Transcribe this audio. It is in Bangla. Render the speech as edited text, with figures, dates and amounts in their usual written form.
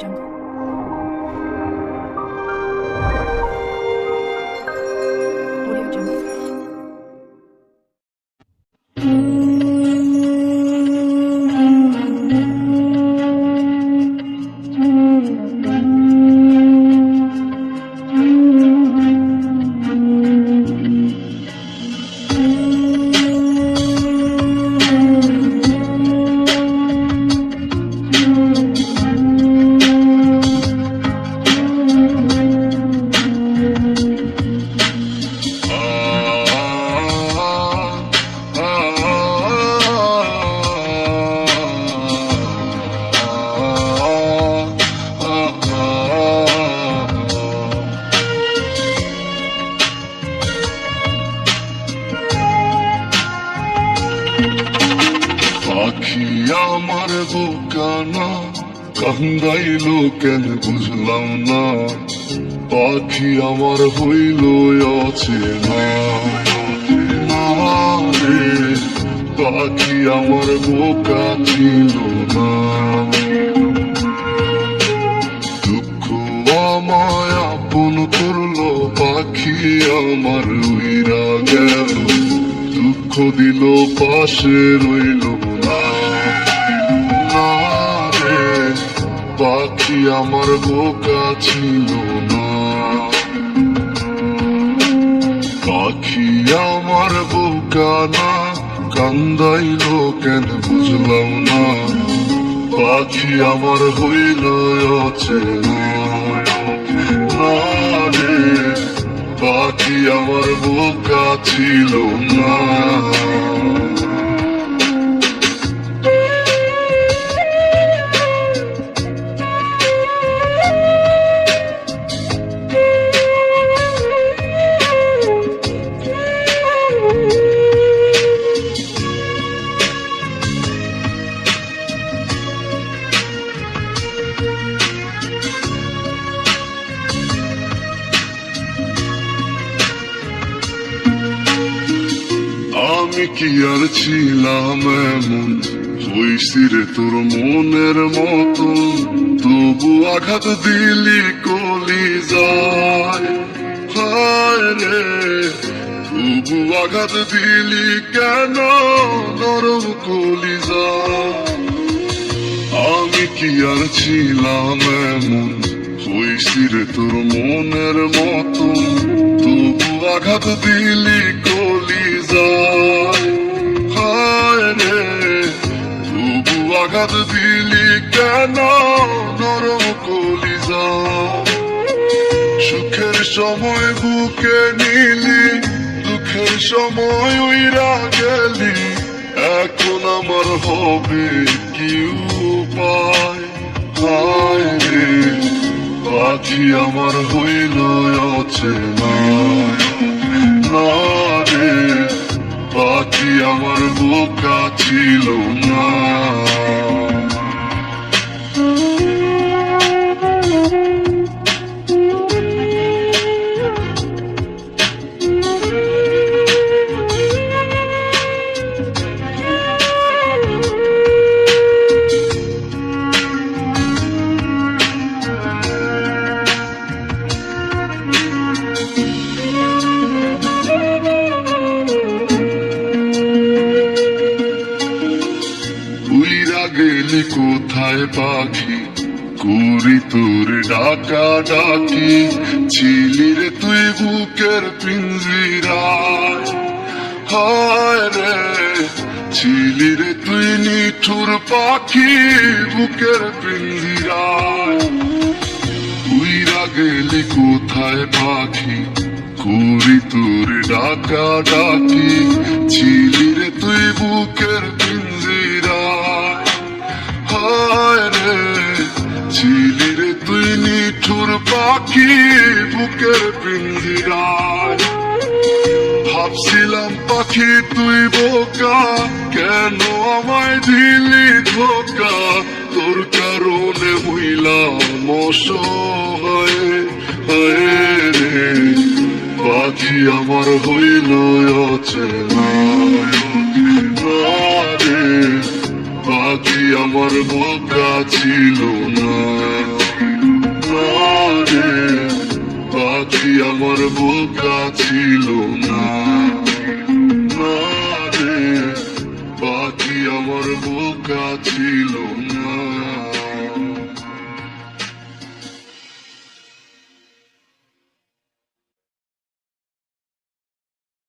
Jungle. Audio Jungle. পাখি আমার বোকানা কান্দাইলো কেন বুঝলাম না, পাখি আমার হইল অচেনা রে, পাখি আমার বোকা ছিল না। দুঃখ আমায় আপন করলো, পাখি আমার উইরা গেল, দুঃখ দিল পাশে রইল না রে, পাখি আমার বোকা ছিল না। পাখি আমার বোকা না কান্দাইলো কেন বুঝলাম না, পাখি আমার হইল অচেনা রে, পাখি আমার বোকা ছিল না। আমি কি আর ছিলাম এমন, হইছি রে তোর মনের মতন, তবু আঘাত দিলি কলি যায় হায় রে, তবু আঘাত দিলি কেন নরম কলি যায়। আমি কি আর ছিলাম এমন, হইছি রে তোর মনের মতন, তবু আঘাত দিলি কলি যায় হায় রে, তবু আঘাত দিলি কেন নরম কলি যায়। সুখের সময় বুকে নিলি, দুঃখের সময় উইরা গেলি, এখন আমার হবে কি উপায় হায় রে, পাখি আমার হইল অচেনা রে, পাখি আমার বোকা ছিল না। উইরা গেলি কোথায় পাখি, করি তোর ডাকা ডাকি, ছিলি রে তুই বুকের পিঞ্জিরায় হায় রে, ছিলি রে তুই নিঠুর পাখি বুকের পিঞ্জিরায়। উইরা গেলি কোথায় পাখি, করি তোর ডাকা ডাকি, ছিলি রে তুই বুকের পিঞ্জিরায় হায় রে, ছিলি রে তুই নিঠুর পাখি বুকের পিঞ্জিরায়। ভাবছিলাম পাখি তুই বোকা, কেন আমায় দিলি ধোকা, তোর কারণে হইলাম অসহায় হায় রে, পাখি আমার হইল অচেনা রে, পাখি আমার বোকা ছিল না। আমার বোকা ছিল না, না রে, বাকি আমার বোকা ছিল না।